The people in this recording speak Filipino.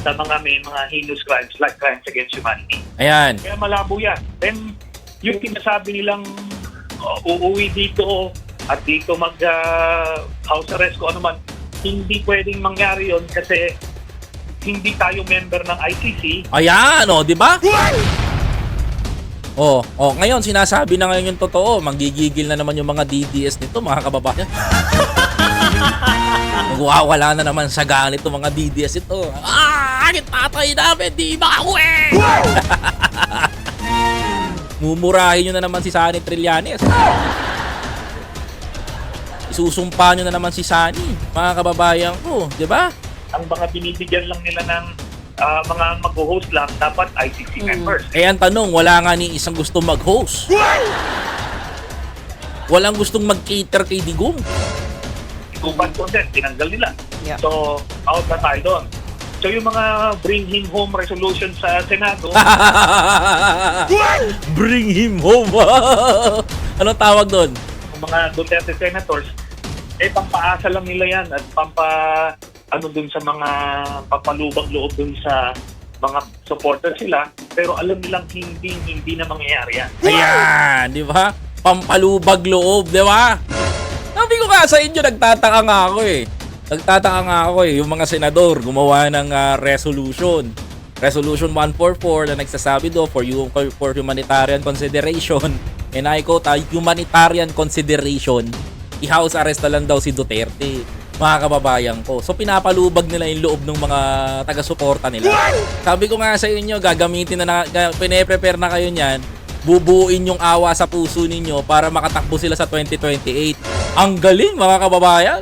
sa mga may mga heinous crimes like crimes against humanity. Ayan. Kaya malabo yan. Then, yung sinasabi nilang uuwi dito at dito mag-house arrest ko ano man, hindi pwedeng mangyari yon kasi hindi tayo member ng ICC. Ayan, o, di ba? Ngayon, sinasabi na ngayon yung totoo. Manggigigil na naman yung mga DDS nito, mga kababayan. Magwawala na naman sa ganito mga DDS ito. Tatay namin, di makauwi! Mumurahin nyo na naman si Sunny Trillanes. Isusumpa nyo na naman si Sunny, mga kababayan ko, di ba? Ang mga binibigyan lang nila ng mga mag-host lang, dapat ICC members. Eh ang tanong, wala nga ni isang gusto mag-host. Walang gustong mag-cater kay Digong. Kuban ko din, tinanggal nila. Yeah. So, out na tayo doon. So, yung mga bring him home resolution sa Senado, Bring him home. Anong tawag doon? yung mga Duterte senators, pampaasa lang nila yan at dun sa mga papalubag loob dun sa mga supporters nila, pero alam nilang hindi na mangyayari yan. Ayan, di ba? Pampalubag loob, di ba? Sabi ko nga sa inyo, nagtataka nga ako eh. Yung mga senador gumawa ng resolution. Resolution 144 na nagsasabi do for humanitarian consideration. And I quote, humanitarian consideration. I-house arrest na lang daw si Duterte. Mga kababayan ko. So pinapalubag nila yung loob ng mga taga-suporta nila. Sabi ko nga sa inyo, pine-prepare na kayo niyan. Bubuuin yung awa sa puso ninyo para makatakbo sila sa 2028. Ang galing mga kababayan.